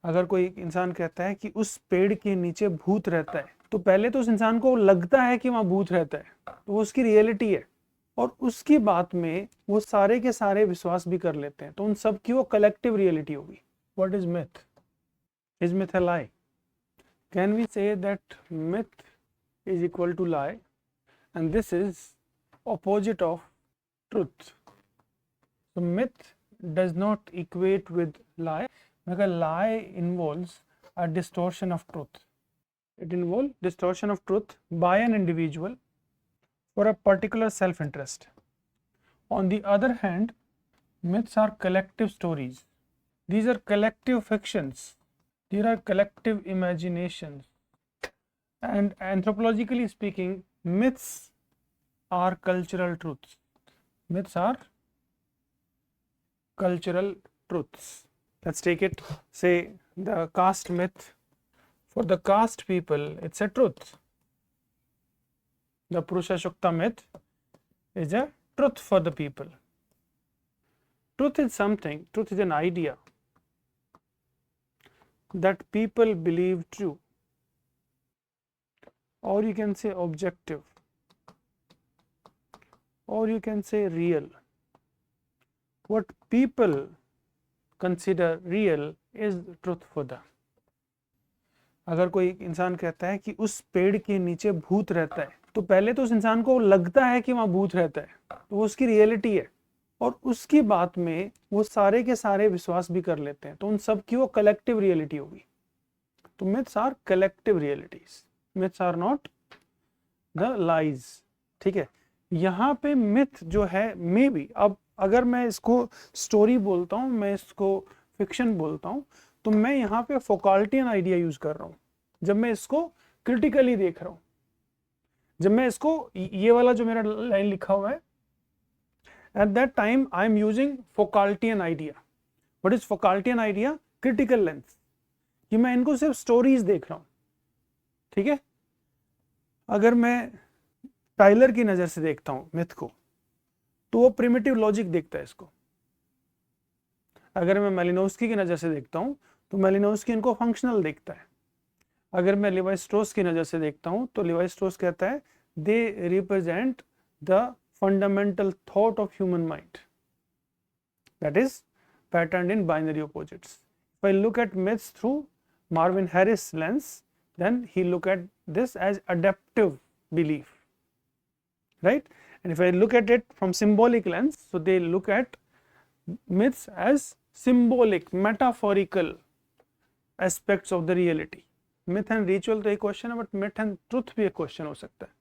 अगर कोई इंसान कहता है कि उस पेड़ के नीचे भूत रहता है, तो पहले तो उस इंसान को लगता है कि वहां भूत रहता है, तो वो उसकी रियलिटी है, और उसकी बात में वो सारे के सारे विश्वास भी कर लेते हैं, तो उन सब की वो कलेक्टिव रियलिटी होगी। What is myth? Is myth a lie? Can we say that myth is equal to lie, and this is opposite of truth? So myth does not equate with lie, because lie involves a distortion of truth. It involves distortion of truth by an individual for a particular self-interest. On the other hand, myths are collective stories. These are collective fictions. These are collective imaginations. And anthropologically speaking, myths are cultural truths. Myths are cultural truths. Let's take it, say, the caste myth. For the caste people, it's a truth. The Purusha Shukta myth is a truth for the people. Truth is something, truth is an idea that people believe true, or you can say objective, or you can say real. What people consider real is truth for them. अगर कोई इंसान कहता है कि उस पेड़ के नीचे भूत रहता है, तो पहले तो उस इंसान को लगता है कि वहां भूत रहता है, तो वो उसकी रियलिटी है, और उसकी बात में वो सारे के सारे विश्वास भी कर लेते हैं, तो उन सब की वो कलेक्टिव रियलिटी होगी। तो myths are collective realities, myths are not the lies. ठीक है, यहाँ पे मिथ जो है, मे बी, अब अगर मैं इसको स्टोरी बोलता हूँ, मैं इसको फिक्शन बोलता हूँ, तो मैं यहाँ पे फोकाल्टियन आइडिया यूज कर रहा हूँ जब मैं इसको क्रिटिकली देख रहा हूँ। जब मैं इसको, ये वाला जो मेरा लाइन लिखा हुआ है, at that time I am using Foucaultian idea. What is Foucaultian idea? Critical lens, कि मैं इनको सिर्फ स्टोरीज देख रहा हूँ। ठीक है, अगर मैं टाइलर की नजर से देखता हूँ मिथ को, तो वो प्रिमिटिव लॉजिक देखता है इसको। अगर मैं मेलिनोव्स्की की नजर से देखता हूँ, तो मेलिनोव्स्की इनको फंक्शनल देखता है। अगर मैं लेवी स्ट्रॉस की नजर से देखता हूँ, तो लेवी स्ट्रॉस कहता है they represent the fundamental thought of human mind, that is pattern in binary opposites. If I look at myths through Marvin Harris lens, then he look at this as adaptive belief, right? And if I look at it from symbolic lens, so they look at myths as symbolic, metaphorical aspects of the reality. Myth and ritual तो एक question है, but myth and truth भी एक question हो सकता है।